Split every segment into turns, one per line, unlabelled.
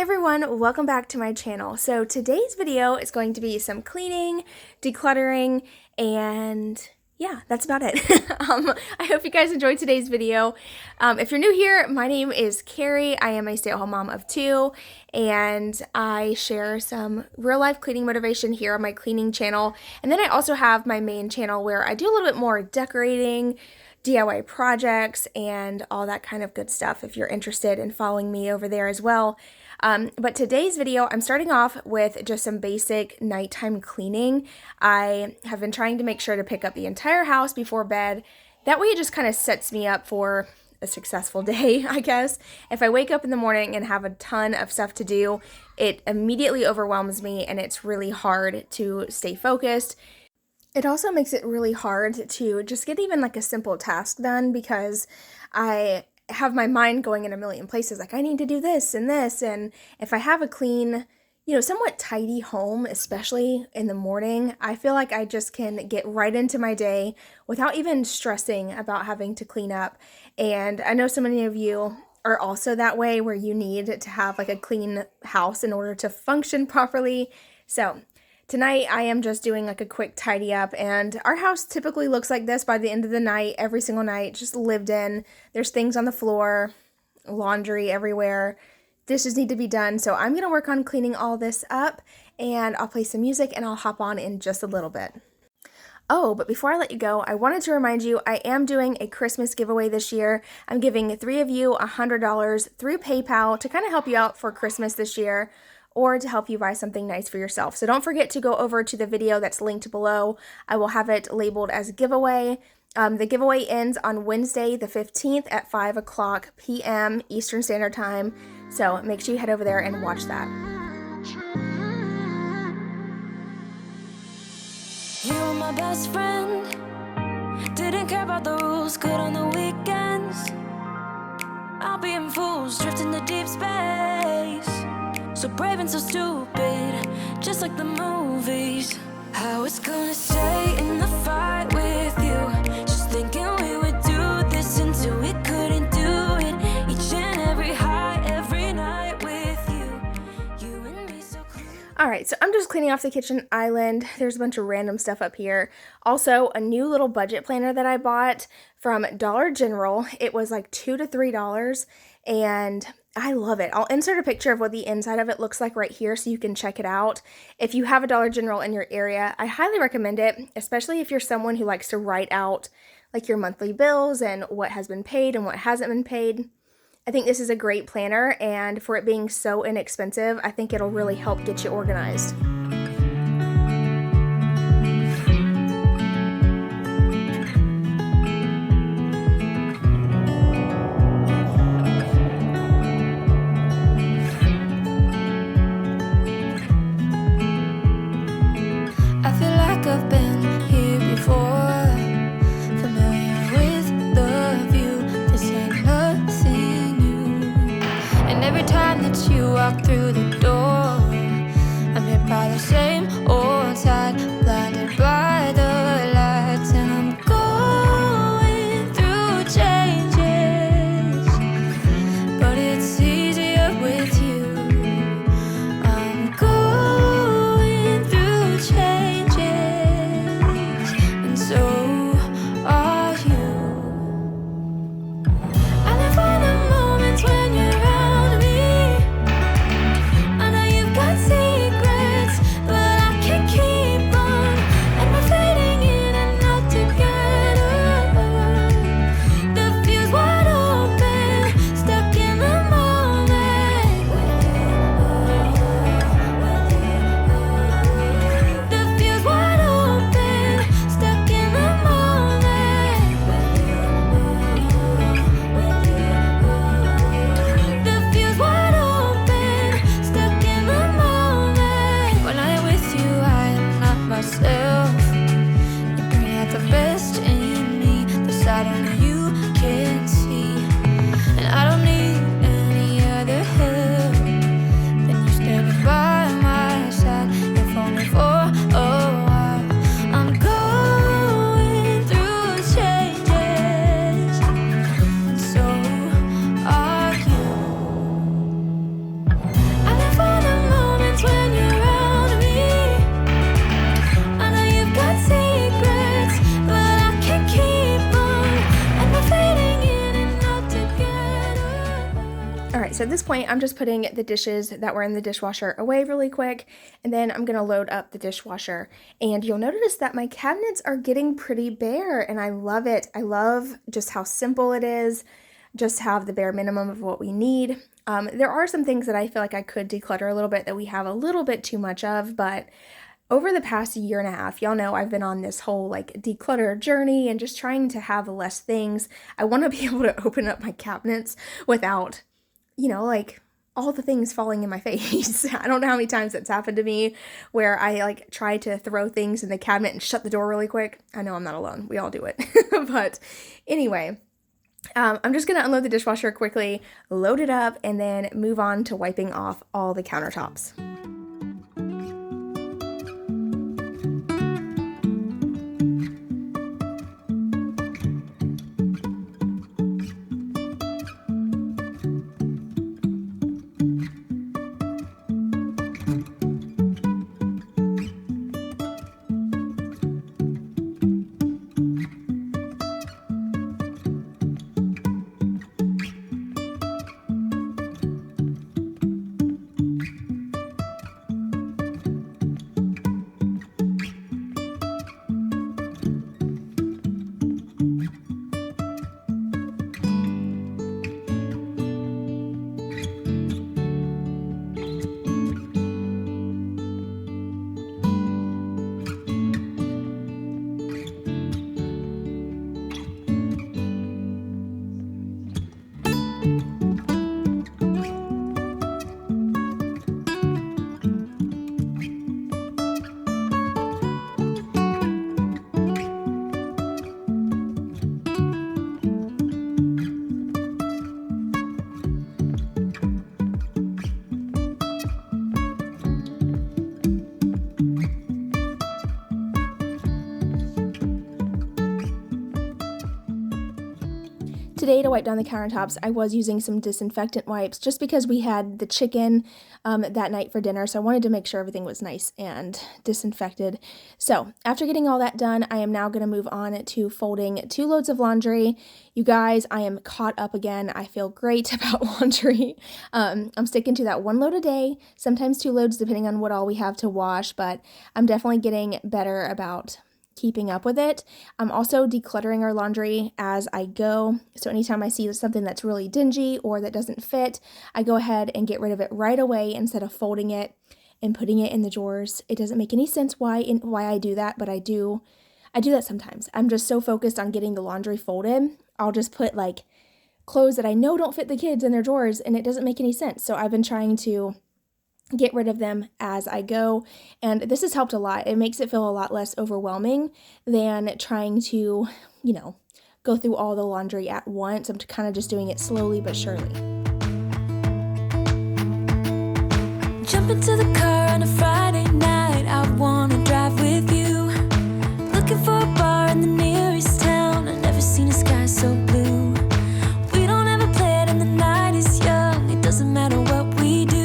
everyone, welcome back to my channel. So today's video is going to be some cleaning, decluttering, and yeah, that's about it. I hope you guys enjoyed today's video. If you're new here, my name is Carrie. I am a stay-at-home mom of two, and I share some real-life cleaning motivation here on my cleaning channel. And then I also have my main channel where I do a little bit more decorating, DIY projects, and all that kind of good stuff if you're interested in following me over there as well. But today's video, I'm starting off with just some basic nighttime cleaning. I have been trying to make sure to pick up the entire house before bed. That way it just kind of sets me up for a successful day, I guess. If I wake up in the morning and have a ton of stuff to do, it immediately overwhelms me and it's really hard to stay focused. It also makes it really hard to just get even like a simple task done because I have my mind going in a million places. Like I need to do this. And if I have a clean, somewhat tidy home, especially in the morning, I feel like I just can get right into my day without even stressing about having to clean up. And I know so many of you are also that way where you need to have like a clean house in order to function properly. So tonight, I am just doing like a quick tidy up, and our house typically looks like this by the end of the night, every single night, just lived in. There's things on the floor, laundry everywhere. Dishes need to be done, so I'm going to work on cleaning all this up, and I'll play some music, and I'll hop on in just a little bit. Oh, but before I let you go, I wanted to remind you I am doing a Christmas giveaway this year. I'm giving 3 of you $100 through PayPal to kind of help you out for Christmas this year, or to help you buy something nice for yourself. So don't forget to go over to the video that's linked below. I will have it labeled as giveaway. The giveaway ends on Wednesday the 15th at 5 o'clock p.m. Eastern Standard Time. So make sure you head over there and watch that.
You were my best friend. Didn't care about the rules, good on the weekends. I'll be in fools, drifting to deep space. So brave and so stupid, just like the movies. I was gonna stay in the fight with you, just thinking we would do this until we couldn't do it. Each and every high, every night with you and me so close.
Alright, so I'm just cleaning off the kitchen island. There's a bunch of random stuff up here. Also, a new little budget planner that I bought from Dollar General. It was like $2 to $3, and I love it. I'll insert a picture of what the inside of it looks like right here so you can check it out. If you have a Dollar General in your area, I highly recommend it, especially if you're someone who likes to write out like your monthly bills and what has been paid and what hasn't been paid. I think this is a great planner, and for it being so inexpensive, I think it'll really help get you organized.
I've been here before, familiar with the view. This ain't nothing new. And every time that you walk through the door, I'm hit by the same old tide, blinded by the lights. And I'm going through changes, but it's easier with you. I'm going through changes, and so are you. I live for the moments when you're around me. I know you've got secrets, but I
right, so at this point, I'm just putting the dishes that were in the dishwasher away really quick, and then I'm gonna load up the dishwasher. And you'll notice that my cabinets are getting pretty bare, and I love it. I love just how simple it is, just have the bare minimum of what we need. There are some things that I feel like I could declutter a little bit that we have a little bit too much of, but over the past year and a half, y'all know I've been on this whole like declutter journey and just trying to have less things. I want to be able to open up my cabinets without, like all the things falling in my face. I don't know how many times that's happened to me where I like try to throw things in the cabinet and shut the door really quick. I know I'm not alone. We all do it. But anyway, I'm just going to unload the dishwasher quickly, load it up, and then move on to wiping off all the countertops. Today, to wipe down the countertops, I was using some disinfectant wipes just because we had the chicken that night for dinner, so I wanted to make sure everything was nice and disinfected. So after getting all that done, I am now going to move on to folding 2 loads of laundry. You guys, I am caught up again. I feel great about laundry. I'm sticking to that 1 load a day, sometimes 2 loads depending on what all we have to wash, but I'm definitely getting better about keeping up with it. I'm also decluttering our laundry as I go. So anytime I see something that's really dingy or that doesn't fit, I go ahead and get rid of it right away instead of folding it and putting it in the drawers. It doesn't make any sense why I do that, but I do that sometimes. I'm just so focused on getting the laundry folded. I'll just put like clothes that I know don't fit the kids in their drawers, and it doesn't make any sense. So I've been trying to get rid of them as I go, and this has helped a lot. It makes it feel a lot less overwhelming than trying to, go through all the laundry at once. I'm kind of just doing it slowly but surely.
Jump into the car on a Friday night, I wanna drive with you. Looking for a bar in the nearest town, I've never seen a sky so blue. We don't ever play it and the night is young, it doesn't matter what we do.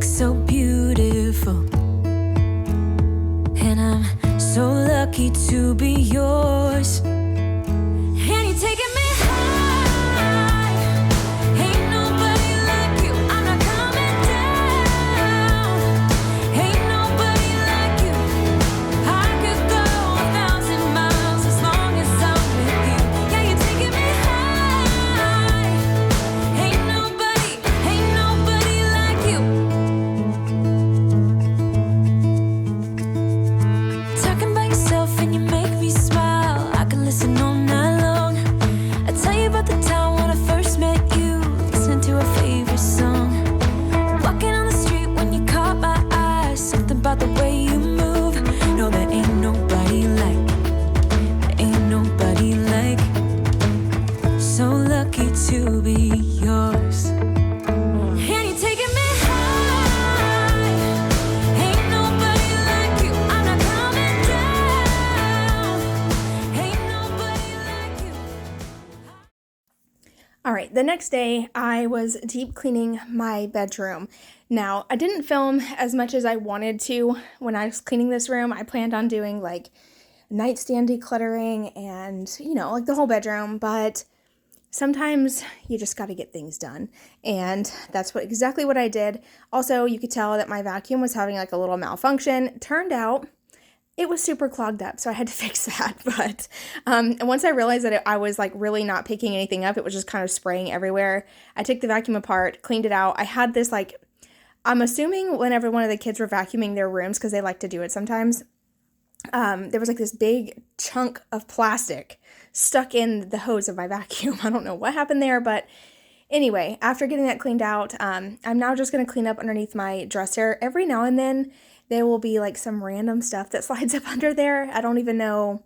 So beautiful, and I'm so lucky to be yours. And you're taking me high, ain't nobody like you. I'm not coming down, ain't nobody like you. I could go 1,000 miles as long as I'm with you. Yeah, you're taking me high, ain't nobody like you. And you make me smile, I can listen all night long. I tell you about the time when I first met you, listening to a favorite song. Walking on the street when you caught my eye, something about the way you move. No, there ain't nobody like, so lucky to be yours. And you're taking me high, ain't nobody like you. I'm not coming down, ain't nobody like you.
All right, the next day I was deep cleaning my bedroom. Now, I didn't film as much as I wanted to when I was cleaning this room. I planned on doing like nightstand decluttering and, like the whole bedroom, but sometimes you just got to get things done. And that's exactly what I did. Also, you could tell that my vacuum was having like a little malfunction. Turned out it was super clogged up, so I had to fix that. But and once I realized that I was like really not picking anything up, it was just kind of spraying everywhere. I took the vacuum apart, cleaned it out. I had this like, I'm assuming whenever one of the kids were vacuuming their rooms, because they like to do it sometimes, there was like this big chunk of plastic stuck in the hose of my vacuum. I don't know what happened there, but anyway, after getting that cleaned out, I'm now just going to clean up underneath my dresser. Every now and then, there will be like some random stuff that slides up under there. I don't even know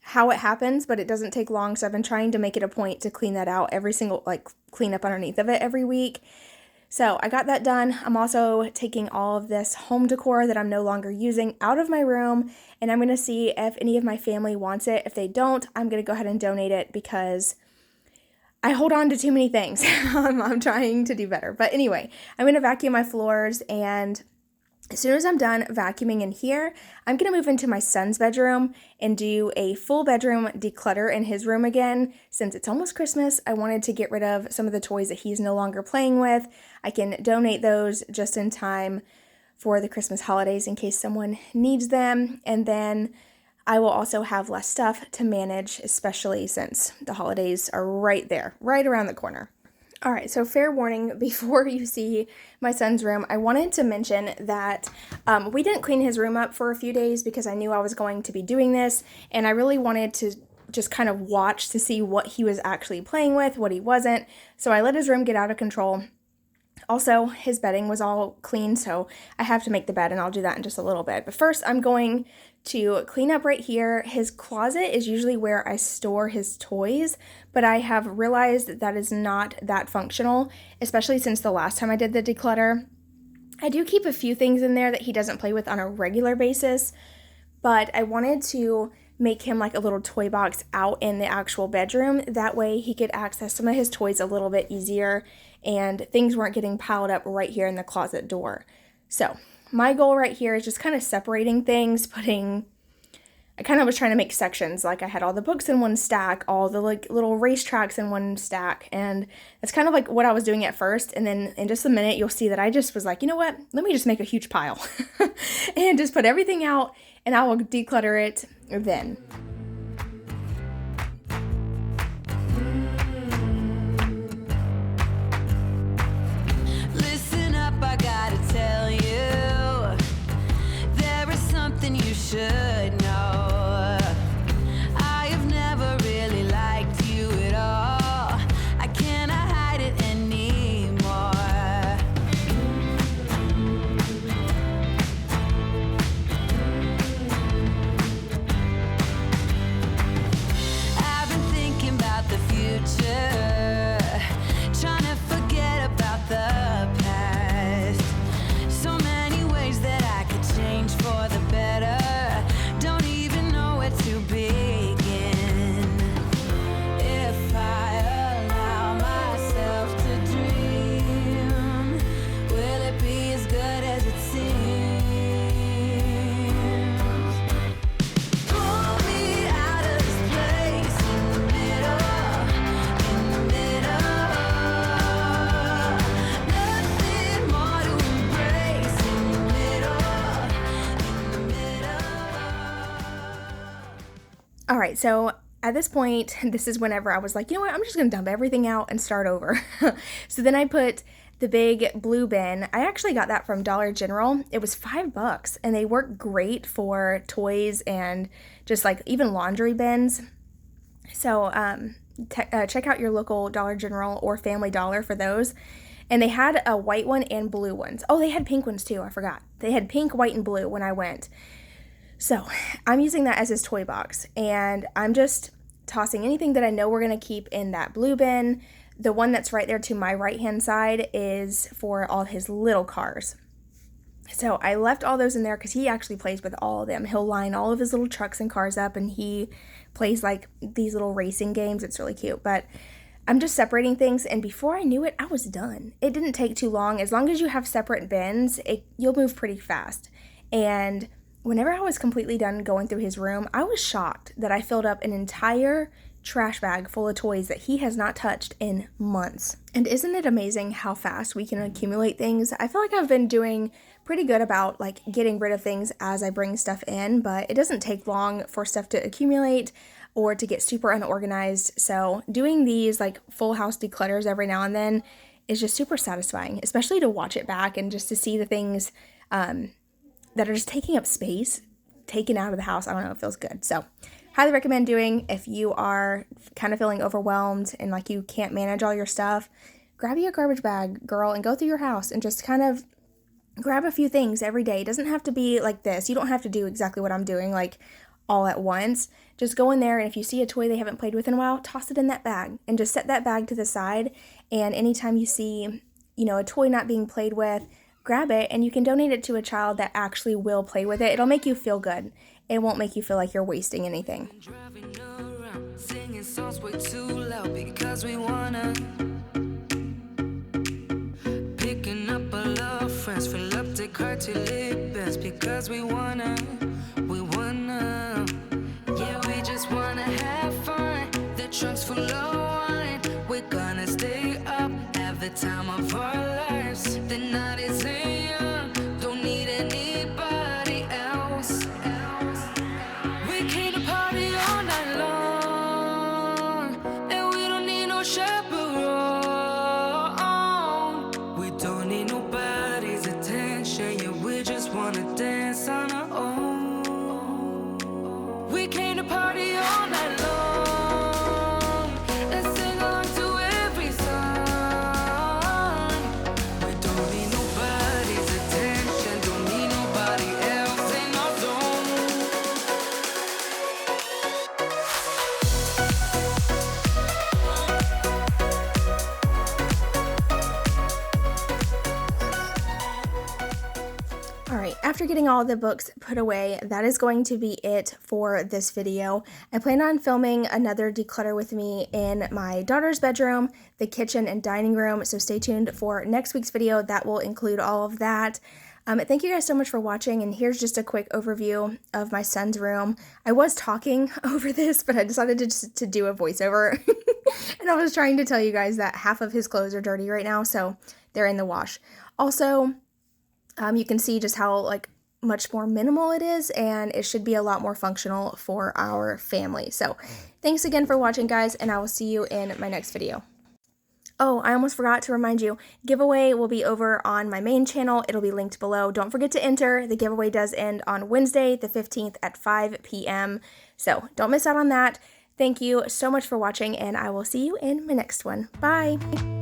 how it happens, but it doesn't take long. So I've been trying to make it a point to clean that out clean up underneath of it every week. So I got that done. I'm also taking all of this home decor that I'm no longer using out of my room, and I'm going to see if any of my family wants it. If they don't, I'm going to go ahead and donate it because I hold on to too many things. I'm trying to do better. But anyway, I'm going to vacuum my floors, and as soon as I'm done vacuuming in here, I'm going to move into my son's bedroom and do a full bedroom declutter in his room again. Since it's almost Christmas, I wanted to get rid of some of the toys that he's no longer playing with. I can donate those just in time for the Christmas holidays in case someone needs them. And then I will also have less stuff to manage, especially since the holidays are right there, right around the corner. All right, so fair warning, before you see my son's room, I wanted to mention that we didn't clean his room up for a few days because I knew I was going to be doing this, and I really wanted to just kind of watch to see what he was actually playing with, what he wasn't. So I let his room get out of control. Also, his bedding was all clean, so I have to make the bed, and I'll do that in just a little bit. But first, I'm going to clean up right here. His closet is usually where I store his toys, but I have realized that is not that functional, especially since the last time I did the declutter. I do keep a few things in there that he doesn't play with on a regular basis, but I wanted to make him like a little toy box out in the actual bedroom. That way he could access some of his toys a little bit easier and things weren't getting piled up right here in the closet door. So my goal right here is just kind of separating things, I kind of was trying to make sections. Like I had all the books in one stack, all the like little racetracks in one stack. And that's kind of like what I was doing at first. And then in just a minute, you'll see that I just was like, you know what? Let me just make a huge pile and just put everything out and I will declutter it then.
Listen up, I gotta tell you, there is something you should know. I have never really liked you at all. I cannot hide it anymore. I've been thinking about the future, trying to forget about the past. So many ways that I could change for the better. Don't even know where to begin. If I allow myself to dream, will it be as good as it seems? Pull me out of this place in the middle. Nothing more to embrace in the middle.
All right, so at this point, this is whenever I was like, you know what, I'm just going to dump everything out and start over. So then I put the big blue bin. I actually got that from Dollar General. It was $5 and they work great for toys and just like even laundry bins. So check out your local Dollar General or Family Dollar for those. And they had a white one and blue ones. Oh, they had pink ones too. I forgot. They had pink, white, and blue when I went. So I'm using that as his toy box, and I'm just tossing anything that I know we're going to keep in that blue bin. The one that's right there to my right-hand side is for all his little cars. So I left all those in there because he actually plays with all of them. He'll line all of his little trucks and cars up, and he plays like these little racing games. It's really cute, but I'm just separating things, and before I knew it, I was done. It didn't take too long. As long as you have separate bins, you'll move pretty fast. And whenever I was completely done going through his room, I was shocked that I filled up an entire trash bag full of toys that he has not touched in months. And isn't it amazing how fast we can accumulate things? I feel like I've been doing pretty good about like getting rid of things as I bring stuff in, but it doesn't take long for stuff to accumulate or to get super unorganized. So doing these like full house declutters every now and then is just super satisfying, especially to watch it back and just to see the things that are just taking up space, taken out of the house. I don't know, it feels good. So highly recommend doing if you are kind of feeling overwhelmed and like you can't manage all your stuff. Grab you a garbage bag, girl, and go through your house and just kind of grab a few things every day. It doesn't have to be like this. You don't have to do exactly what I'm doing, like all at once. Just go in there, and if you see a toy they haven't played with in a while, toss it in that bag and just set that bag to the side. And anytime you see, a toy not being played with, grab it and you can donate it to a child that actually will play with it. It'll make you feel good. It won't make you feel like you're wasting anything.
Driving around, singing songs way too loud because we wanna. Picking up a lot of friends, fill up the car till it bends because we wanna. Yeah, we just wanna have fun. The trunk's full of wine. We're gonna stay up, have the time of our lives. The night is young, don't need anybody else. We came to party all night long, and we don't need no chaperone. We don't need nobody's attention, yeah, we just wanna dance on our own. We came to party all night long and sing along to every song. We don't need nobody's attention, don't need nobody else in our zone.
Alright, after getting all the books put away, that is going to be it for this video. I plan on filming another declutter with me in my daughter's bedroom, the kitchen, and dining room, so stay tuned for next week's video. That will include all of that. Thank you guys so much for watching, and here's just a quick overview of my son's room. I was talking over this, but I decided to do a voiceover, and I was trying to tell you guys that half of his clothes are dirty right now, so they're in the wash. Also, you can see just how much more minimal it is, and it should be a lot more functional for our family. So thanks again for watching, guys, and I will see you in my next video. Oh, I almost forgot to remind you, giveaway will be over on my main channel. It'll be linked below. Don't forget to enter. The giveaway does end on Wednesday, the 15th at 5 p.m. So don't miss out on that. Thank you so much for watching, and I will see you in my next one. Bye!